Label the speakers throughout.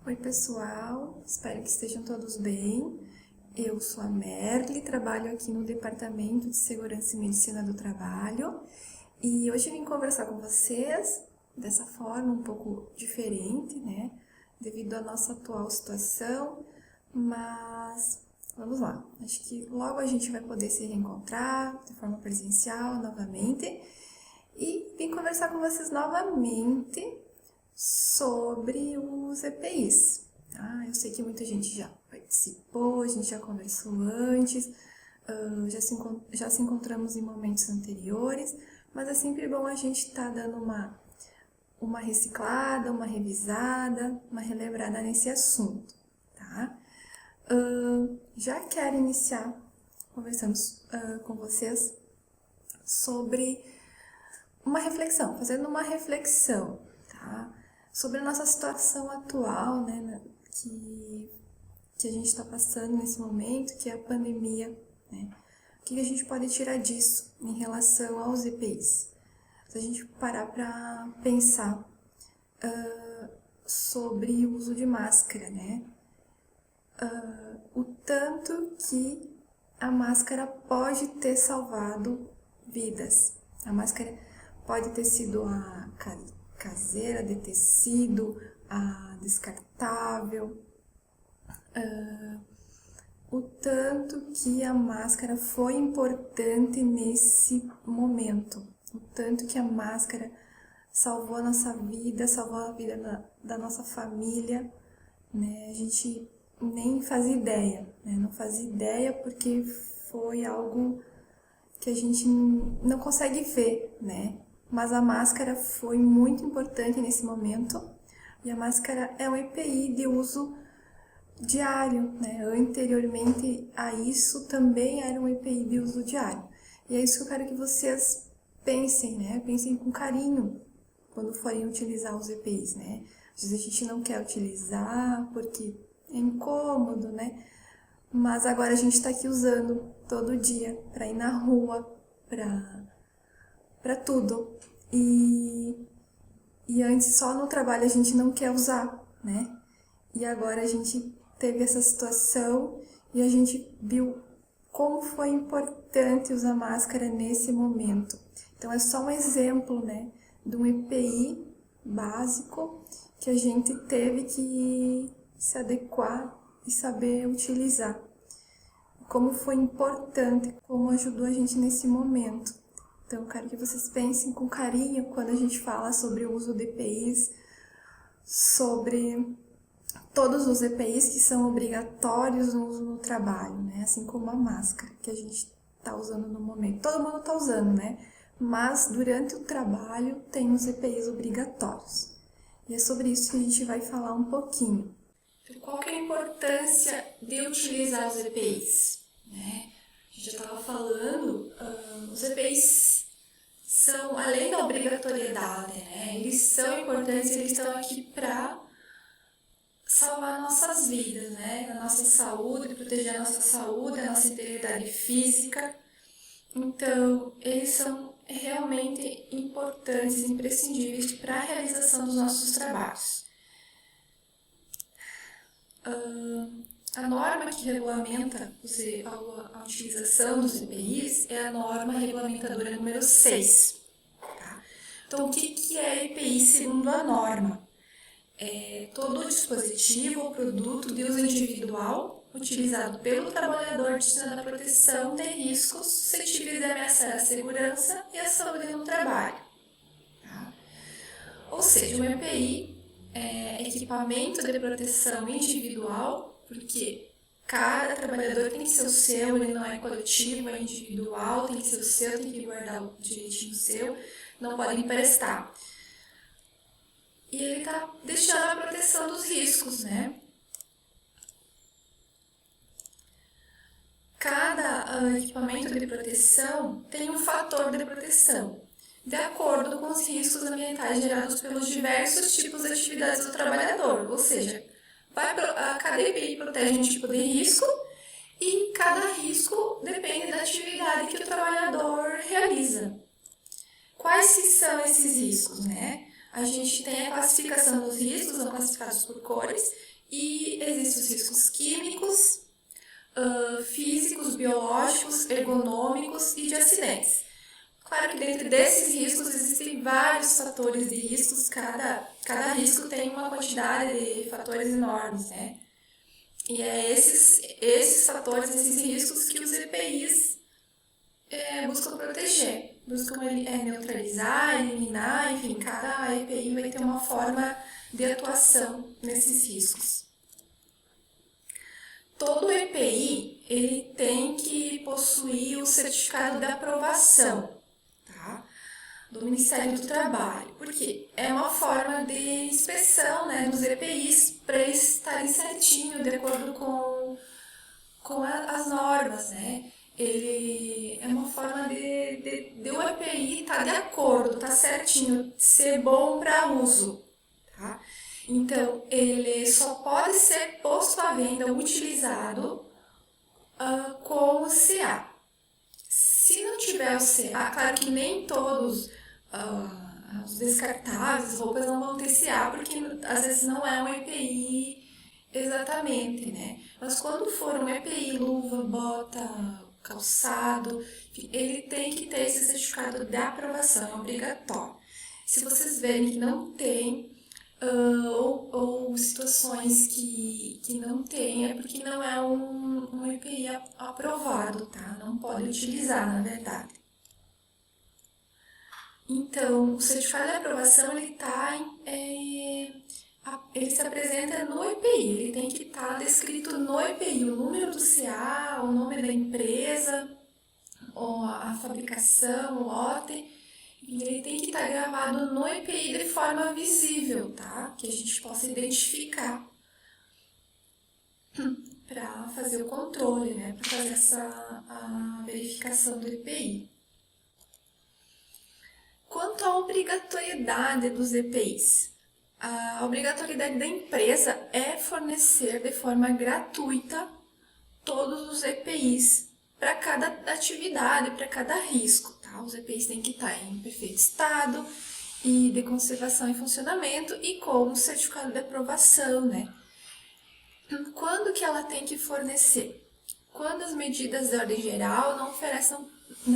Speaker 1: Oi pessoal, espero que estejam todos bem. Eu sou a Merle, trabalho aqui no Departamento de Segurança e Medicina do Trabalho e hoje eu vim conversar com vocês dessa forma um pouco diferente, né? Devido à nossa atual situação, mas vamos lá. Acho que logo a gente vai poder se reencontrar de forma presencial novamente e vim conversar com vocês novamente sobre os EPIs. Tá? Eu sei que muita gente já participou, a gente já conversou antes, já se encontramos em momentos anteriores, mas é sempre bom a gente estar dando uma reciclada, uma revisada, uma relembrada nesse assunto. Tá? Já quero iniciar conversando com vocês sobre uma reflexão, fazendo uma reflexão, tá? Sobre a nossa situação atual, né, que a gente está passando nesse momento, que é a pandemia, né? O que a gente pode tirar disso em relação aos EPIs? Se a gente parar para pensar sobre o uso de máscara, né? O tanto que a máscara pode ter salvado vidas. A máscara pode ter sido a caseira, de tecido, a descartável. O tanto que a máscara foi importante nesse momento. O tanto que a máscara salvou a nossa vida, salvou a vida da nossa família, né? A gente nem fazia ideia, né? Não fazia ideia porque foi algo que a gente não consegue ver, né? Mas a máscara foi muito importante nesse momento e a máscara é um EPI de uso diário, né? Anteriormente a isso também era um EPI de uso diário. E é isso que eu quero que vocês pensem, né? Pensem com carinho quando forem utilizar os EPIs, né? Às vezes a gente não quer utilizar porque é incômodo, né? Mas agora a gente está aqui usando todo dia para ir na rua, para tudo. E antes só no trabalho a gente não quer usar, né? E agora a gente teve essa situação e a gente viu como foi importante usar máscara nesse momento. Então é só um exemplo, né, de um EPI básico que a gente teve que se adequar e saber utilizar. Como foi importante, como ajudou a gente nesse momento. Então, eu quero que vocês pensem com carinho quando a gente fala sobre o uso de EPIs, sobre todos os EPIs que são obrigatórios no uso no trabalho, né? Assim como a máscara que a gente está usando no momento. Todo mundo está usando, né? Mas durante o trabalho tem os EPIs obrigatórios. E é sobre isso que a gente vai falar um pouquinho. Qual que é a importância de utilizar os EPIs? Né? A gente já estava falando, os EPIs são, além da obrigatoriedade, né? Eles são importantes, eles estão aqui para salvar nossas vidas, né? A nossa saúde, proteger a nossa saúde, a nossa integridade física. Então, eles são realmente importantes, imprescindíveis para a realização dos nossos trabalhos. A norma que regulamenta a utilização dos EPIs é a norma regulamentadora número 6. Tá? Então, o que é EPI segundo a norma? É todo dispositivo ou produto de uso individual utilizado pelo trabalhador destinado à proteção de riscos suscetíveis de ameaçar a segurança e a saúde no trabalho. Tá? Ou seja, um EPI é equipamento de proteção individual, porque cada trabalhador tem que ser o seu, ele não é coletivo, é individual, tem que ser o seu, tem que guardar o direitinho seu, não pode emprestar. E ele está deixando a proteção dos riscos, né? Cada equipamento de proteção tem um fator de proteção, de acordo com os riscos ambientais gerados pelos diversos tipos de atividades do trabalhador. Ou seja, cada EPI protege um tipo de risco e cada risco depende da atividade que o trabalhador realiza. Quais que são esses riscos, né? A gente tem a classificação dos riscos, são classificados por cores, E existem os riscos químicos, físicos, biológicos, ergonômicos e de acidentes. Claro que dentro desses riscos existem vários fatores de riscos, cada risco tem uma quantidade de fatores enormes, né? E é esses fatores, esses riscos que os EPIs buscam proteger, buscam neutralizar, eliminar, enfim, cada EPI vai ter uma forma de atuação nesses riscos. Todo EPI ele tem que possuir o certificado de aprovação, tá? Do Ministério do Trabalho, porque é uma forma de inspeção, né, dos EPIs para eles estarem certinho de acordo com as normas, né? Ele é uma forma de o EPI estar de acordo, estar certinho, ser bom para uso, tá? Então, ele só pode ser posto à venda, utilizado com o CA. Se não tiver o CA, claro que nem todos os descartáveis, roupas não vão ter CA, porque às vezes não é um EPI exatamente, né? Mas quando for um EPI, luva, bota, calçado, ele tem que ter esse certificado de aprovação, é obrigatório. Se vocês verem que não tem, ou situações que não tem, é porque não é um EPI aprovado, tá? Não pode utilizar, na verdade. Então, o certificado de aprovação, ele se apresenta no EPI, ele tem que estar descrito no EPI, o número do CA, o nome da empresa, ou a fabricação, o lote, e ele tem que estar gravado no EPI de forma visível, tá? Que a gente possa identificar para fazer o controle, né? Para fazer a verificação do EPI. Quanto à obrigatoriedade dos EPIs, a obrigatoriedade da empresa é fornecer de forma gratuita todos os EPIs para cada atividade, para cada risco, tá? Os EPIs têm que estar em perfeito estado e de conservação e funcionamento e com o certificado de aprovação, né? Quando que ela tem que fornecer? Quando as medidas de ordem geral não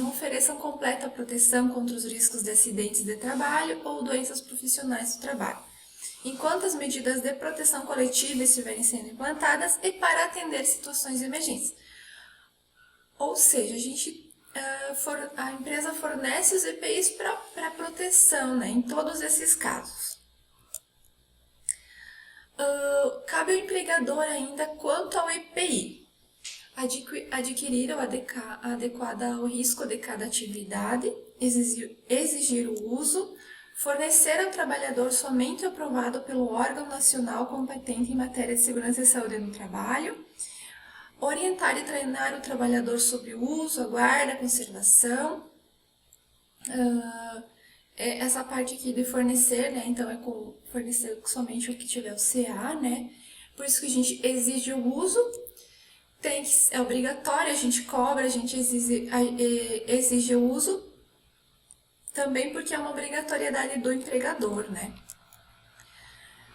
Speaker 1: ofereçam completa proteção contra os riscos de acidentes de trabalho ou doenças profissionais do trabalho, enquanto as medidas de proteção coletiva estiverem sendo implantadas e para atender situações de emergência. Ou seja, a empresa fornece os EPIs para proteção, né, em todos esses casos. Cabe ao empregador ainda quanto ao EPI. Adquirir o adequado ao risco de cada atividade, exigir o uso, fornecer ao trabalhador somente o aprovado pelo órgão nacional competente em matéria de segurança e saúde no trabalho, orientar e treinar o trabalhador sobre o uso, a guarda, a conservação. Essa parte aqui de fornecer, né? Então é fornecer somente o que tiver o CA, né? Por isso que a gente exige o uso. É obrigatório, a gente cobra, a gente exige o uso, também porque é uma obrigatoriedade do empregador, né?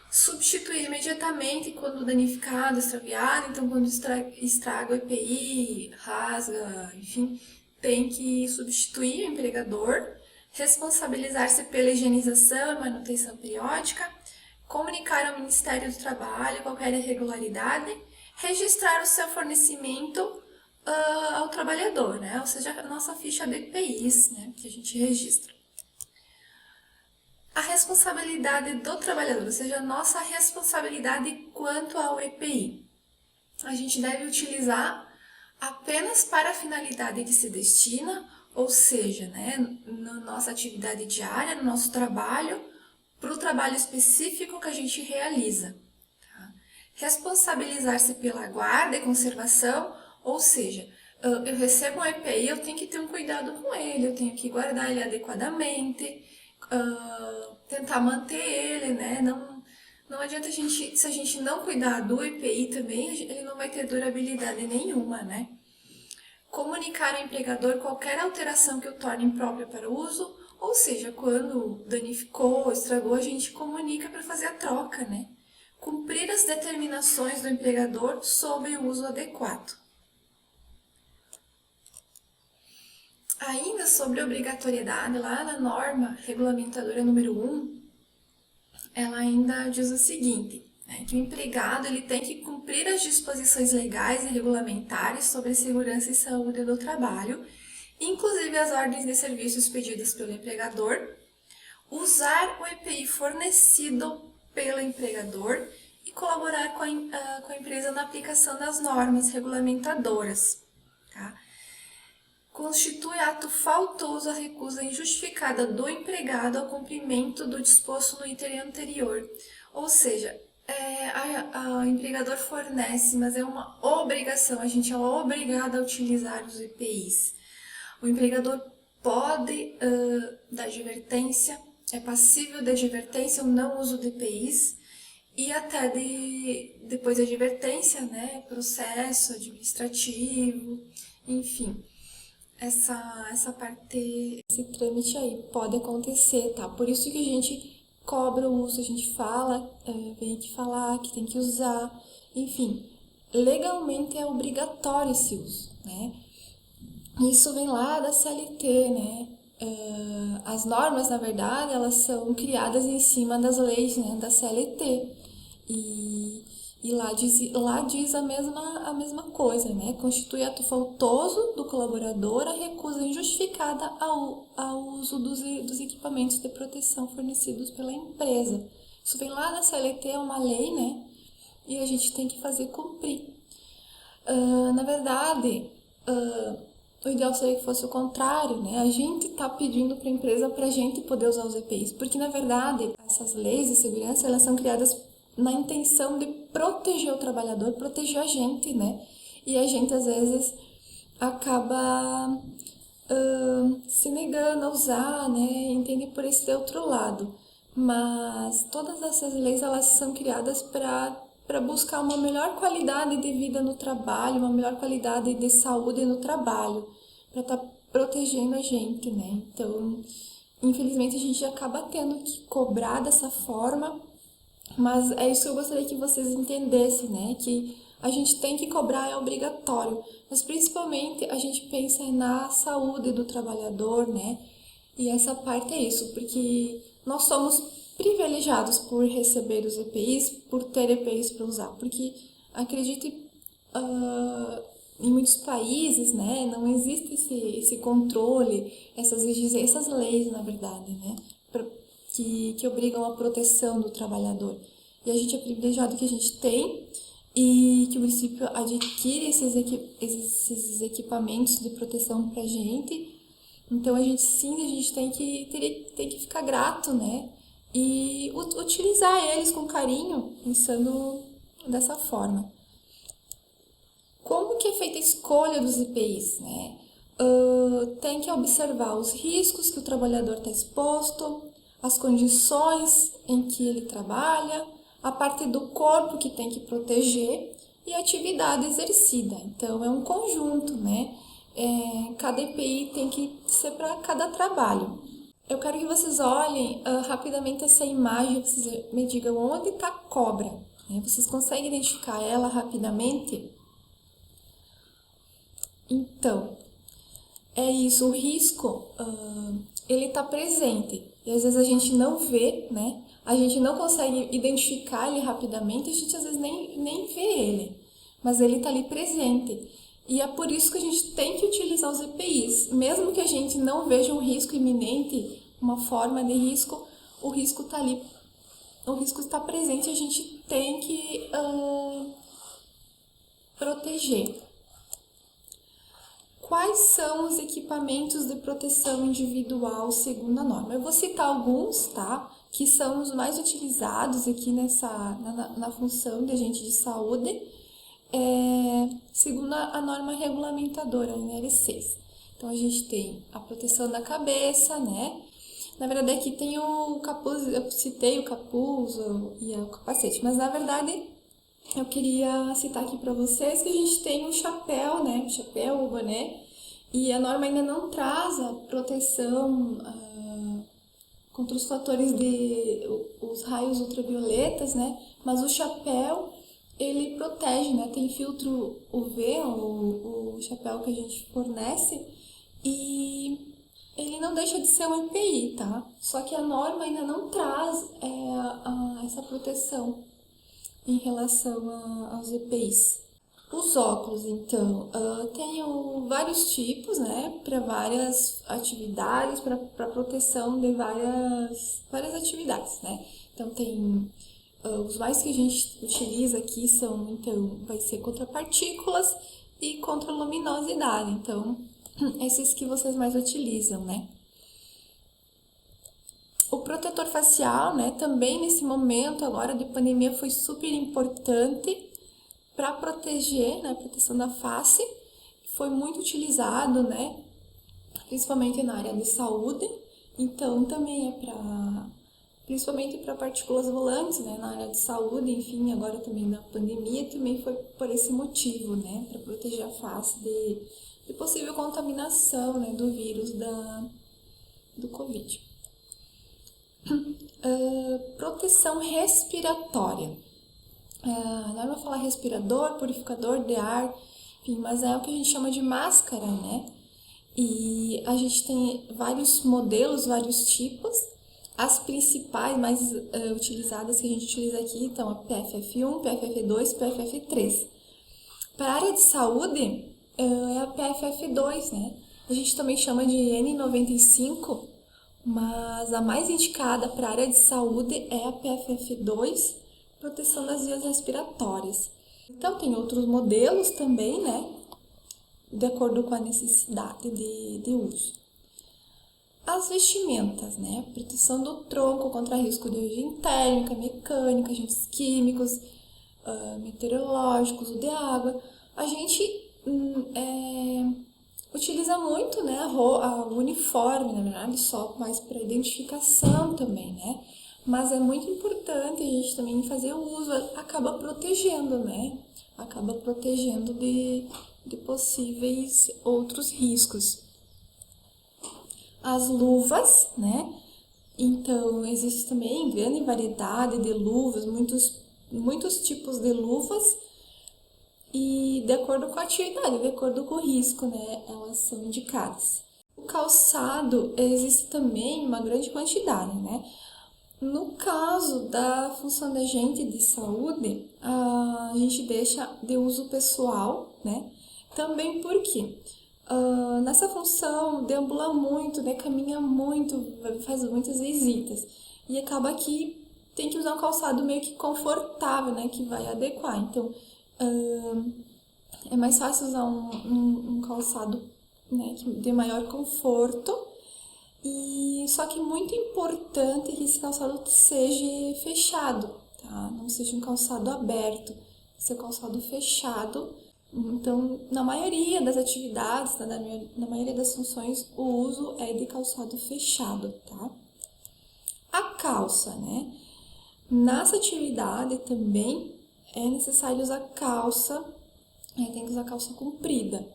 Speaker 1: Substituir imediatamente quando danificado, extraviado, então quando estraga o EPI, rasga, enfim, tem que substituir o empregador, responsabilizar-se pela higienização e manutenção periódica, comunicar ao Ministério do Trabalho qualquer irregularidade, registrar o seu fornecimento ao trabalhador, né? Ou seja, a nossa ficha de EPIs, né? Que a gente registra. A responsabilidade do trabalhador, ou seja, a nossa responsabilidade quanto ao EPI. A gente deve utilizar apenas para a finalidade que se destina, ou seja, né, na nossa atividade diária, no nosso trabalho, para o trabalho específico que a gente realiza. Tá? Responsabilizar-se pela guarda e conservação, ou seja, eu recebo um EPI, eu tenho que ter um cuidado com ele, eu tenho que guardar ele adequadamente, tentar manter ele, né? Não adianta se a gente não cuidar do EPI também, ele não vai ter durabilidade nenhuma, né? Comunicar ao empregador qualquer alteração que o torne imprópria para o uso, ou seja, quando danificou, estragou, a gente comunica para fazer a troca, né? Cumprir as determinações do empregador sobre o uso adequado. Ainda sobre obrigatoriedade, lá na norma regulamentadora número 1, ela ainda diz o seguinte, né, que o empregado ele tem que cumprir as disposições legais e regulamentares sobre segurança e saúde do trabalho, inclusive as ordens de serviços pedidas pelo empregador, usar o EPI fornecido pelo empregador e colaborar com a empresa na aplicação das normas regulamentadoras. Tá? Constitui ato faltoso a recusa injustificada do empregado ao cumprimento do disposto no item anterior. Ou seja, o empregador fornece, mas é uma obrigação, a gente é obrigado a utilizar os EPIs. O empregador pode dar advertência, é passível de advertência o não uso de EPIs e até depois da advertência, né, processo administrativo, enfim. Essa parte, esse trâmite aí pode acontecer, tá? Por isso que a gente cobra o uso, a gente fala, vem aqui falar que tem que usar, enfim, legalmente é obrigatório esse uso, né? Isso vem lá da CLT, né? As normas, na verdade, elas são criadas em cima das leis, né, da CLT. E lá diz a mesma coisa, né? Constitui ato faltoso do colaborador a recusa injustificada ao uso dos equipamentos de proteção fornecidos pela empresa. Isso vem lá na CLT, é uma lei, né? E a gente tem que fazer cumprir. Na verdade, o ideal seria que fosse o contrário, né? A gente está pedindo para a empresa para a gente poder usar os EPIs, porque na verdade essas leis de segurança elas são criadas na intenção de proteger o trabalhador, proteger a gente, né? E a gente às vezes acaba se negando a usar, né? Entende por esse outro lado. Mas todas essas leis elas são criadas para buscar uma melhor qualidade de vida no trabalho, uma melhor qualidade de saúde no trabalho, para estar protegendo a gente, né? Então, infelizmente a gente acaba tendo que cobrar dessa forma, mas é isso que eu gostaria que vocês entendessem, né? Que a gente tem que cobrar, é obrigatório, mas principalmente a gente pensa na saúde do trabalhador, né? E essa parte é isso, porque nós somos privilegiados por receber os EPIs, por ter EPIs para usar, porque acredite, em muitos países, né, não existe esse controle, essas leis, na verdade, né, que obrigam a proteção do trabalhador. E a gente é privilegiado que a gente tem e que o município adquire esses equipamentos de proteção para a gente. Então a gente tem que ficar grato, né? E utilizar eles com carinho, pensando dessa forma. Como que é feita a escolha dos EPIs, né? Tem que observar os riscos que o trabalhador está exposto, as condições em que ele trabalha, a parte do corpo que tem que proteger e a atividade exercida. Então é um conjunto, né? Cada EPI tem que ser para cada trabalho. Eu quero que vocês olhem rapidamente essa imagem, vocês me digam onde está a cobra. Né? Vocês conseguem identificar ela rapidamente? Então, é isso, o risco, ele está presente. E às vezes a gente não vê, né? A gente não consegue identificar ele rapidamente, a gente às vezes nem vê ele. Mas ele está ali presente. E é por isso que a gente tem que utilizar os EPIs. Mesmo que a gente não veja um risco iminente, uma forma de risco, o risco está ali. O risco está presente e a gente tem que proteger. Quais são os equipamentos de proteção individual segundo a norma? Eu vou citar alguns, tá? Que são os mais utilizados aqui na função de agente de saúde, segundo a norma regulamentadora, a NL6. Então, a gente tem a proteção da cabeça, né? Na verdade, aqui tem o capuz, eu citei o capuz e o capacete, mas na verdade eu queria citar aqui para vocês que a gente tem o chapéu, né? O chapéu, o boné, e a norma ainda não traz a proteção contra os fatores de os raios ultravioletas, né? Mas o chapéu, ele protege, né? Tem filtro UV, o chapéu que a gente fornece, e ele não deixa de ser um EPI, tá? Só que a norma ainda não traz essa proteção em relação aos EPIs. Os óculos, então, tenho vários tipos, né, para várias atividades, para proteção de várias atividades, né. Então, tem os mais que a gente utiliza aqui são, então, vai ser contra partículas e contra luminosidade. Então, esses que vocês mais utilizam, né. O protetor facial, né, também nesse momento agora de pandemia foi super importante para proteger, né, proteção da face, foi muito utilizado, né, principalmente na área de saúde, então também principalmente para partículas volantes, né, na área de saúde, enfim, agora também na pandemia, também foi por esse motivo, né, para proteger a face de possível contaminação, né, do vírus do Covid. Proteção respiratória. Não vou falar respirador, purificador de ar, enfim, mas é o que a gente chama de máscara, né? E a gente tem vários modelos, vários tipos. As principais, mais utilizadas que a gente utiliza aqui, então a PFF1, PFF2, PFF3. Para a área de saúde, é a PFF2, né? A gente também chama de N95, mas a mais indicada para a área de saúde é a PFF2, proteção das vias respiratórias. Então, tem outros modelos também, né? De acordo com a necessidade de uso. As vestimentas, né? Proteção do tronco contra risco de origem térmica, mecânica, agentes químicos, meteorológicos, o de água. A gente utiliza muito, né, o uniforme, na verdade, só mais para identificação também, né? Mas é muito importante a gente também fazer o uso, acaba protegendo, né? Acaba protegendo de possíveis outros riscos. As luvas, né? Então, existe também grande variedade de luvas, muitos tipos de luvas, e de acordo com a atividade, de acordo com o risco, né? Elas são indicadas. O calçado existe também uma grande quantidade, né? No caso da função de agente de saúde, a gente deixa de uso pessoal, né? Também porque nessa função deambula muito, né? Caminha muito, faz muitas visitas e acaba que tem que usar um calçado meio que confortável, né? Que vai adequar. Então, é mais fácil usar um calçado, né? Que dê maior conforto. E só que muito importante que esse calçado seja fechado, tá? Não seja um calçado aberto, seja um calçado fechado. Então, na maioria das atividades, tá? Na maioria das funções, o uso é de calçado fechado, tá? A calça, né? Nessa atividade também é necessário usar calça, tem que usar calça comprida.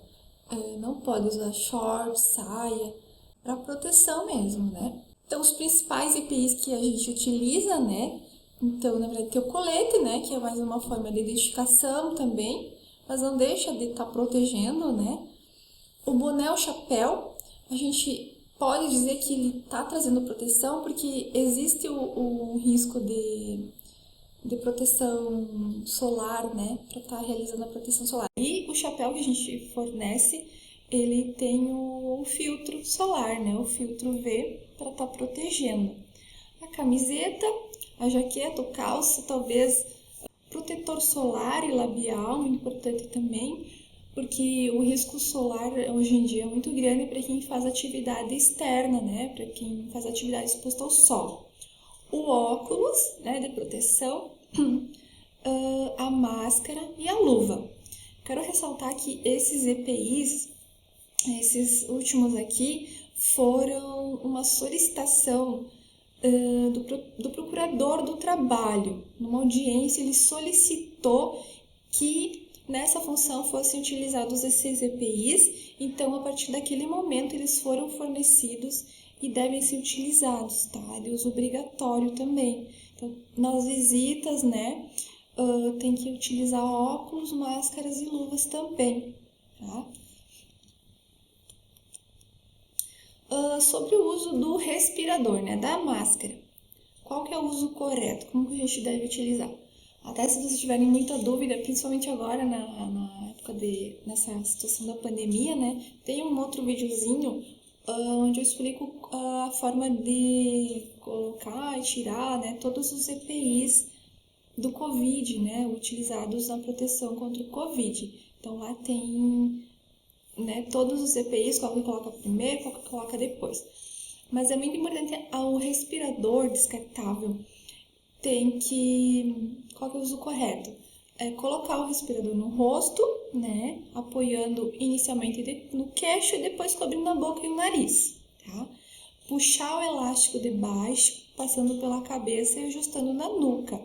Speaker 1: Não pode usar short, saia, para proteção mesmo, né? Então, os principais EPIs que a gente utiliza, né? Então, na verdade, tem o colete, né? Que é mais uma forma de identificação também, mas não deixa de estar protegendo, né? O boné, o chapéu, a gente pode dizer que ele está trazendo proteção porque existe o risco de proteção solar, né? Para estar realizando a proteção solar. E o chapéu que a gente fornece, ele tem o filtro solar, né? O filtro UV para estar protegendo. A camiseta, a jaqueta, o calça, talvez protetor solar e labial, muito importante também, porque o risco solar hoje em dia é muito grande para quem faz atividade externa, né? Para quem faz atividade exposta ao sol. O óculos, né, de proteção, a máscara e a luva. Quero ressaltar que esses EPIs, esses últimos aqui, foram uma solicitação do procurador do trabalho. Numa audiência, ele solicitou que nessa função fossem utilizados esses EPIs, então a partir daquele momento eles foram fornecidos e devem ser utilizados, tá? De uso obrigatório também. Então, nas visitas, né, tem que utilizar óculos, máscaras e luvas também, tá? Sobre o uso do respirador, né, da máscara. Qual que é o uso correto? Como que a gente deve utilizar? Até se vocês tiverem muita dúvida, principalmente agora na época nessa situação da pandemia, né? Tem um outro videozinho onde eu explico a forma de colocar e tirar, né, todos os EPIs do Covid, né, utilizados na proteção contra o Covid. Então lá tem, né, todos os EPIs, qual que coloca primeiro, qual que coloca depois. Mas é muito importante o respirador descartável. Tem que... Qual que é o uso correto? Colocar o respirador no rosto, né? Apoiando inicialmente no queixo e depois cobrindo a boca e o nariz, tá? Puxar o elástico de baixo, passando pela cabeça e ajustando na nuca.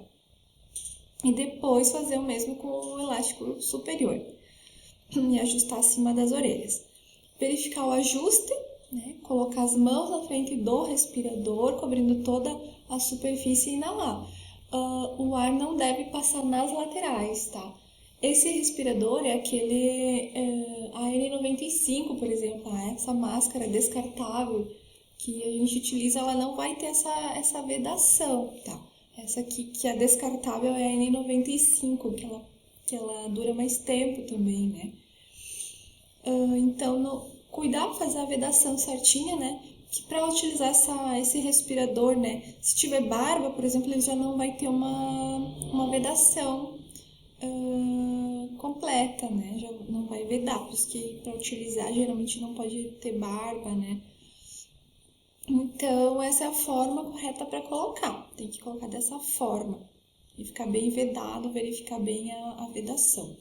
Speaker 1: E depois fazer o mesmo com o elástico superior. E ajustar acima das orelhas. Verificar o ajuste, né? Colocar as mãos na frente do respirador, cobrindo toda a superfície e inalar. O ar não deve passar nas laterais, tá? Esse respirador é aquele a N95, por exemplo, essa máscara descartável que a gente utiliza, ela não vai ter essa vedação, tá? Essa aqui que é descartável é a N95, que ela dura mais tempo também, né? Então, cuidar, fazer a vedação certinha, né? Que para utilizar esse respirador, né? Se tiver barba, por exemplo, ele já não vai ter uma vedação completa, né? Já não vai vedar, por isso que para utilizar geralmente não pode ter barba, né? Então, essa é a forma correta para colocar. Tem que colocar dessa forma. E ficar bem vedado, verificar bem a vedação.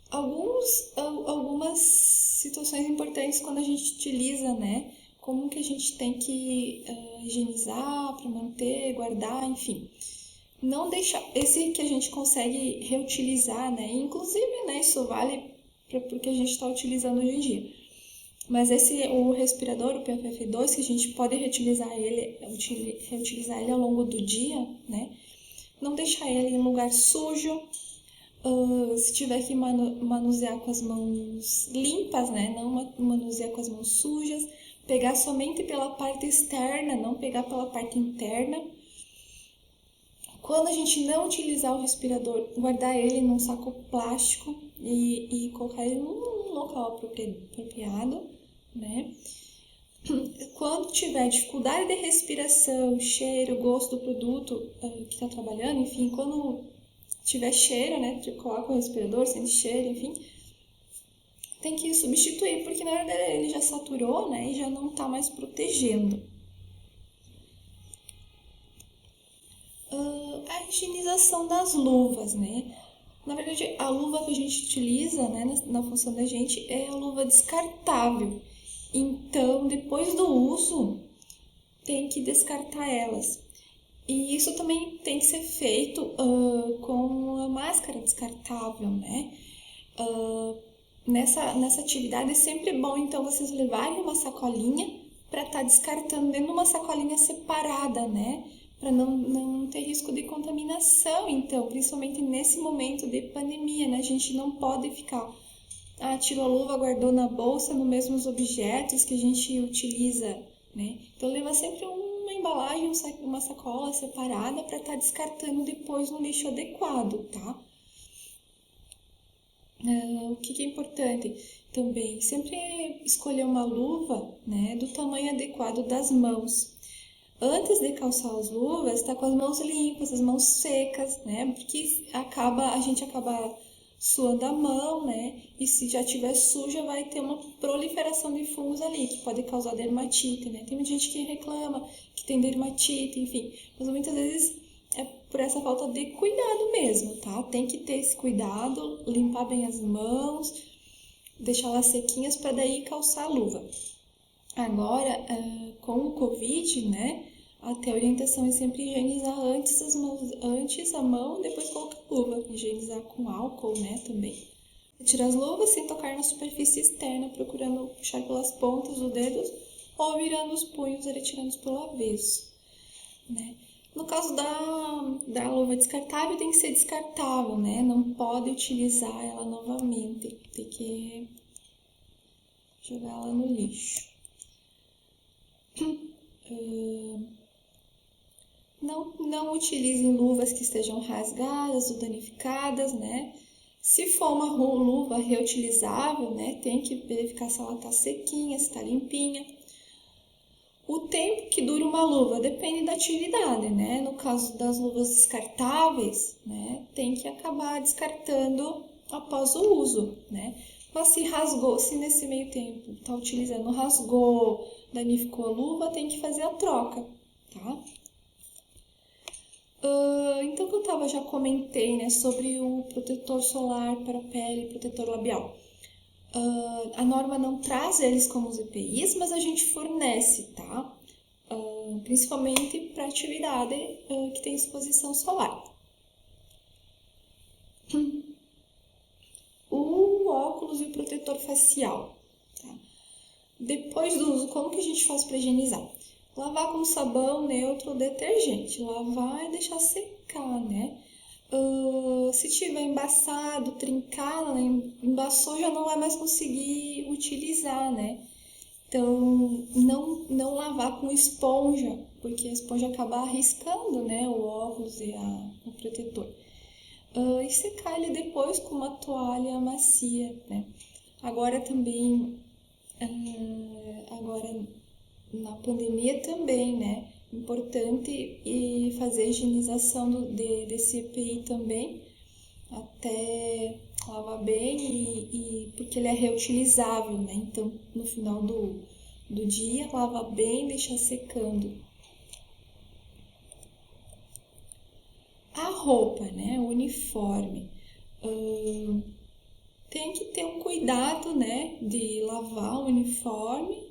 Speaker 1: Algumas situações importantes quando a gente utiliza, né? Como que a gente tem que higienizar para manter, guardar, enfim. Não deixar... Esse que a gente consegue reutilizar, né? Inclusive, né, isso vale para o que a gente está utilizando hoje em dia. Mas o respirador, o PFF2, que a gente pode reutilizar ele ao longo do dia, né? Não deixar ele em lugar sujo. Se tiver que manusear com as mãos limpas, né? Não manusear com as mãos sujas. Pegar somente pela parte externa, não pegar pela parte interna. Quando a gente não utilizar o respirador, guardar ele num saco plástico e colocar ele num local apropriado, né? Quando tiver dificuldade de respiração, cheiro, gosto do produto que está trabalhando, enfim, quando tiver cheiro, né? Coloca o respirador, sente cheiro, enfim, tem que substituir, porque na verdade ele já saturou, né? E já não está mais protegendo. A higienização das luvas, né? Na verdade, a luva que a gente utiliza, né, na função da gente, é a luva descartável. Então, depois do uso, tem que descartar elas. E isso também tem que ser feito com a máscara descartável, né? Nessa atividade é sempre bom, então, vocês levarem uma sacolinha para estar descartando dentro de uma sacolinha separada, né? Para não ter risco de contaminação, então, principalmente nesse momento de pandemia, né? A gente não pode ficar, tirou a luva, guardou na bolsa, nos mesmos objetos que a gente utiliza, né? Então, leva sempre uma embalagem, uma sacola separada para estar descartando depois no lixo adequado, tá? O que é importante também? Sempre escolher uma luva, né, do tamanho adequado das mãos. Antes de calçar as luvas, tá com as mãos limpas, as mãos secas, né? Porque a gente acaba suando a mão, né? E se já tiver suja, vai ter uma proliferação de fungos ali, que pode causar dermatite, né? Tem muita gente que reclama que tem dermatite, enfim. Mas muitas vezes é por essa falta de cuidado mesmo, tá? Tem que ter esse cuidado, limpar bem as mãos, deixá-las sequinhas para daí calçar a luva. Agora, com o Covid, né, até a orientação é sempre higienizar antes a mão, depois colocar a luva. Higienizar com álcool, né, também. Retira as luvas sem tocar na superfície externa, procurando puxar pelas pontas dos dedos ou virando os punhos e retirando-os pelo avesso, né? No caso da luva descartável, tem que ser descartável, né? Não pode utilizar ela novamente, tem que jogar ela no lixo. Não utilizem luvas que estejam rasgadas ou danificadas, né? Se for uma luva reutilizável, né, tem que verificar se ela está sequinha, se está limpinha. O tempo que dura uma luva depende da atividade, né? No caso das luvas descartáveis, né, tem que acabar descartando após o uso, né? Mas se rasgou, se nesse meio tempo está utilizando, rasgou, danificou a luva, tem que fazer a troca, tá? Então, que já comentei, né, sobre o protetor solar para pele, protetor labial. A norma não traz eles como os EPIs, mas a gente fornece, tá? Principalmente para atividade que tem exposição solar. O óculos e o protetor facial, tá? Depois do uso, como que a gente faz para higienizar? Lavar com sabão neutro ou detergente. Lavar e deixar secar, né? Se tiver embaçado, trincado, né? Embaçou, já não vai mais conseguir utilizar, né? Então, não lavar com esponja, porque a esponja acaba arriscando, né, o óculos e o protetor. E secar ele depois com uma toalha macia, né? Agora também, agora na pandemia também, né? Importante fazer a higienização desse EPI também, até lavar bem porque ele é reutilizável, né? Então, no final do dia, lava bem e deixa secando. A roupa, né? O uniforme. Tem que ter um cuidado, né? De lavar o uniforme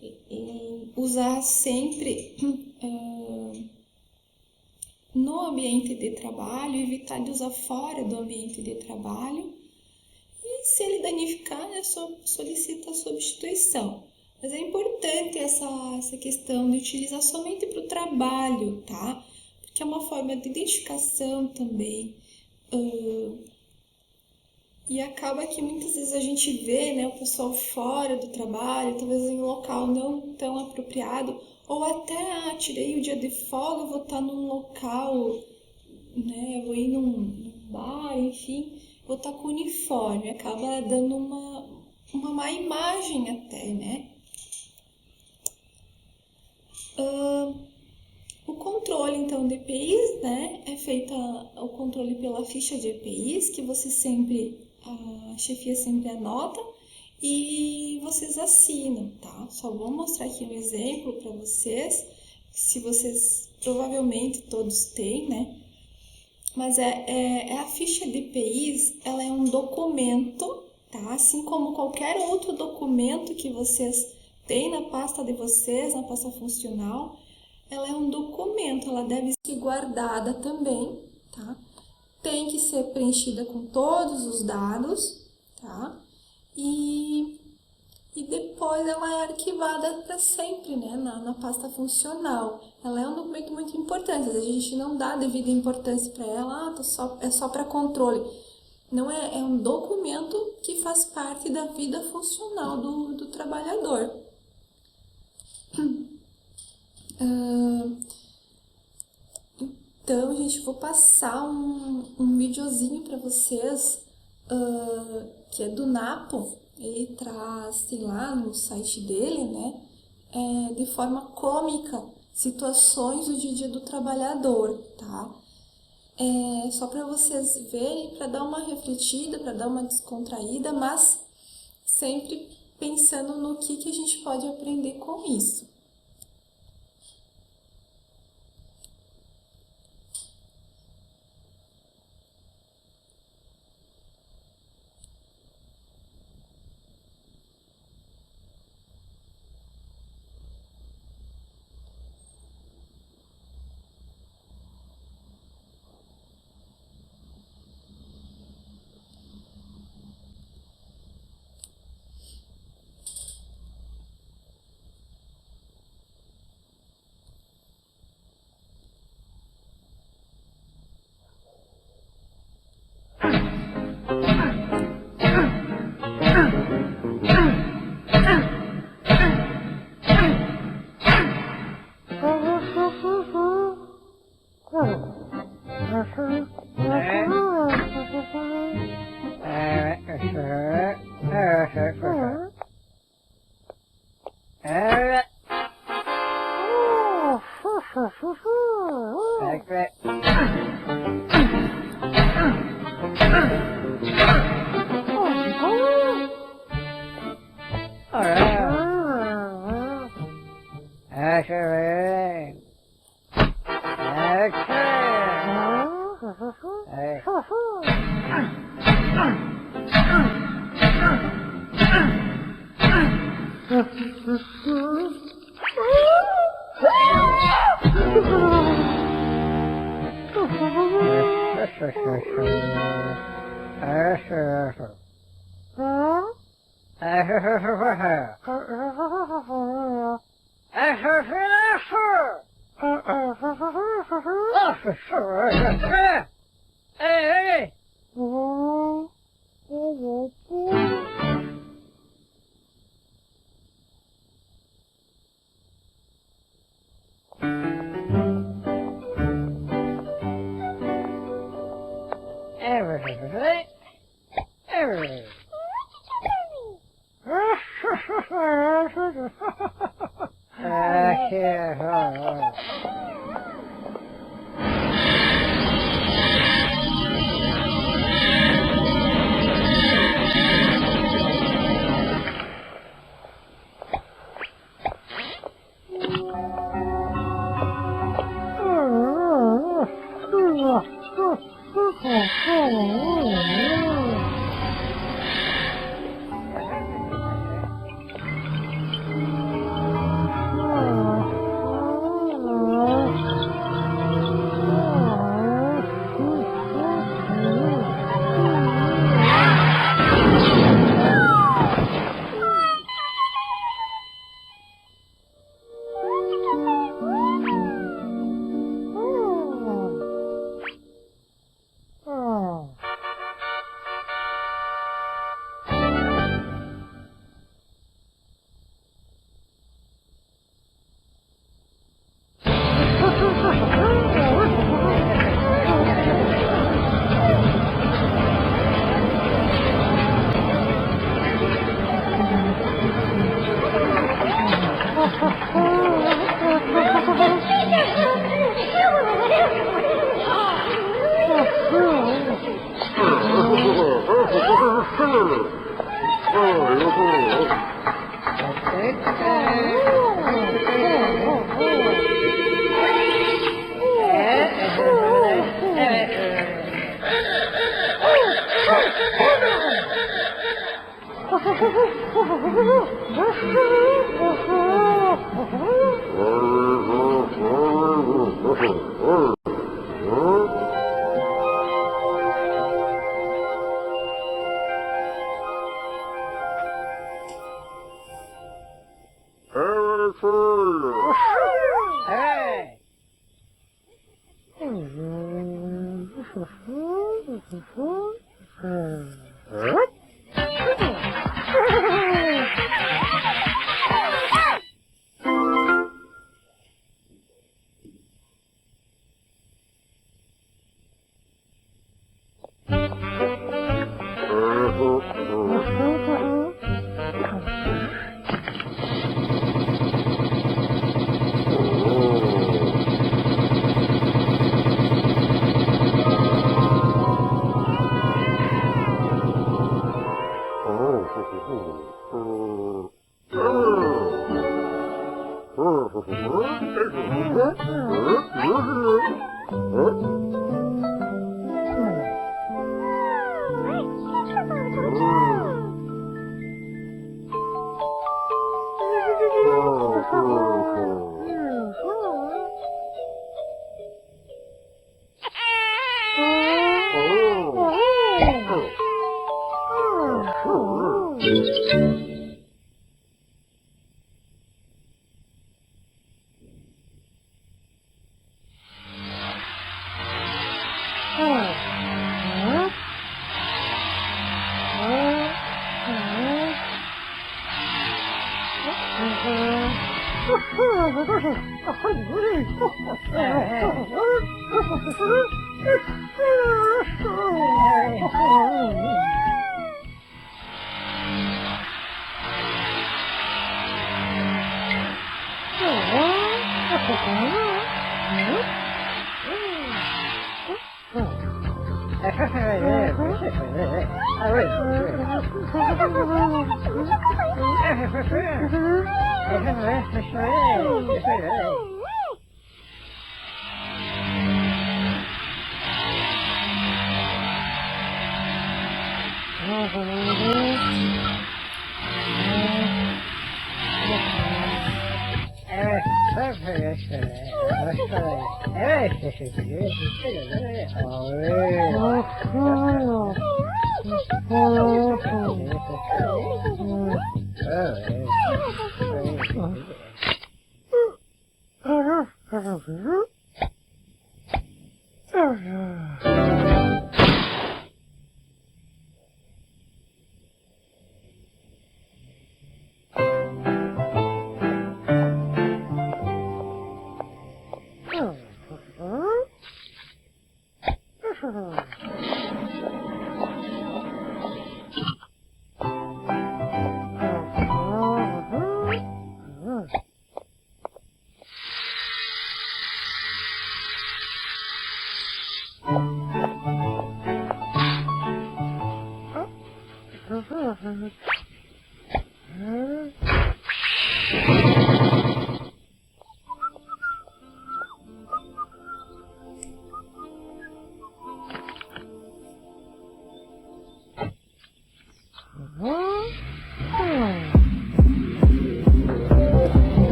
Speaker 1: e usar sempre no ambiente de trabalho, evitar de usar fora do ambiente de trabalho. E se ele danificar, né, solicita a substituição. Mas é importante essa questão de utilizar somente para o trabalho, tá? Porque é uma forma de identificação também. E acaba que muitas vezes a gente vê, né, o pessoal fora do trabalho, talvez em um local não tão apropriado, ou até, tirei o dia de folga, vou estar num local, né, vou ir num bar, enfim, vou estar com uniforme, acaba dando uma má imagem até, né? O controle, então, de EPIs, né, é feita o controle pela ficha de EPIs, que você sempre, a chefia sempre anota e vocês assinam, tá? Só vou mostrar aqui um exemplo para vocês, se vocês provavelmente todos têm, né? Mas a ficha de EPIs, ela é um documento, tá? Assim como qualquer outro documento que vocês têm na pasta de vocês, na pasta funcional, ela é um documento, ela deve ser guardada também, tá? Tem que ser preenchida com todos os dados, tá? E depois ela é arquivada para sempre, né, na pasta funcional. Ela é um documento muito importante, a gente não dá devida importância para ela, é só para controle. Não é um documento que faz parte da vida funcional do trabalhador. Então, gente, vou passar um videozinho para vocês que é do Napo. Ele traz, tem lá no site dele, né, de forma cômica, situações do dia a dia do trabalhador, tá? Só para vocês verem, para dar uma refletida, para dar uma descontraída, mas sempre pensando no que a gente pode aprender com isso.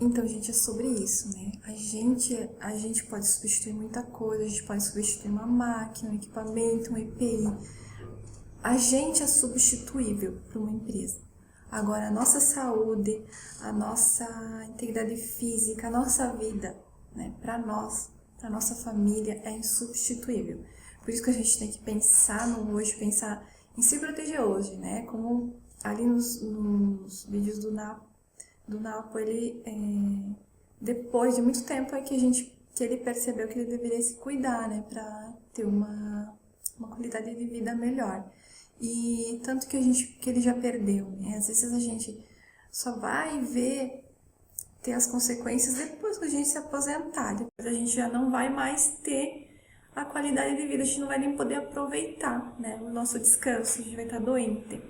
Speaker 1: Então, gente, é sobre isso, né? A gente pode substituir muita coisa, a gente pode substituir uma máquina, um equipamento, um EPI. A gente é substituível para uma empresa. Agora, a nossa saúde, a nossa integridade física, a nossa vida, né? Para nós, para nossa família, é insubstituível. Por isso que a gente tem que pensar no hoje, pensar em se proteger hoje, né? Como ali nos vídeos do Napo, ele, depois de muito tempo, é que ele percebeu que ele deveria se cuidar, né? Para ter uma qualidade de vida melhor. E tanto que ele já perdeu, né? Às vezes a gente só vai ter as consequências depois que a gente se aposentar. Depois a gente já não vai mais ter a qualidade de vida, a gente não vai nem poder aproveitar, né, o nosso descanso, a gente vai estar doente.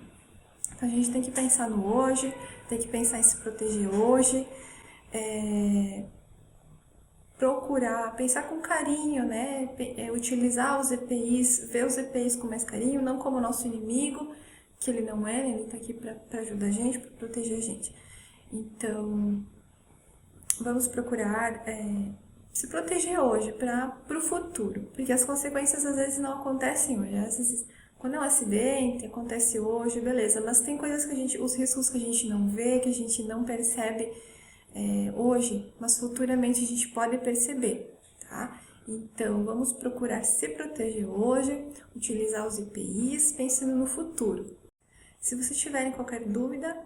Speaker 1: Então a gente tem que pensar no hoje, tem que pensar em se proteger hoje, procurar, pensar com carinho, né? Utilizar os EPIs, ver os EPIs com mais carinho, não como nosso inimigo, que ele não é, ele tá aqui para ajudar a gente, para proteger a gente. Então, vamos procurar se proteger hoje para o futuro, porque as consequências às vezes não acontecem hoje, às vezes quando é um acidente, acontece hoje, beleza, mas tem coisas que os riscos que a gente não vê, que a gente não percebe hoje, mas futuramente a gente pode perceber, tá? Então, vamos procurar se proteger hoje, utilizar os EPIs, pensando no futuro. Se vocês tiverem qualquer dúvida,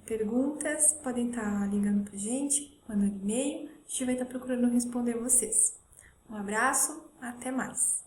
Speaker 1: perguntas, podem estar ligando pra gente, mandando e-mail, a gente vai estar procurando responder vocês. Um abraço, até mais!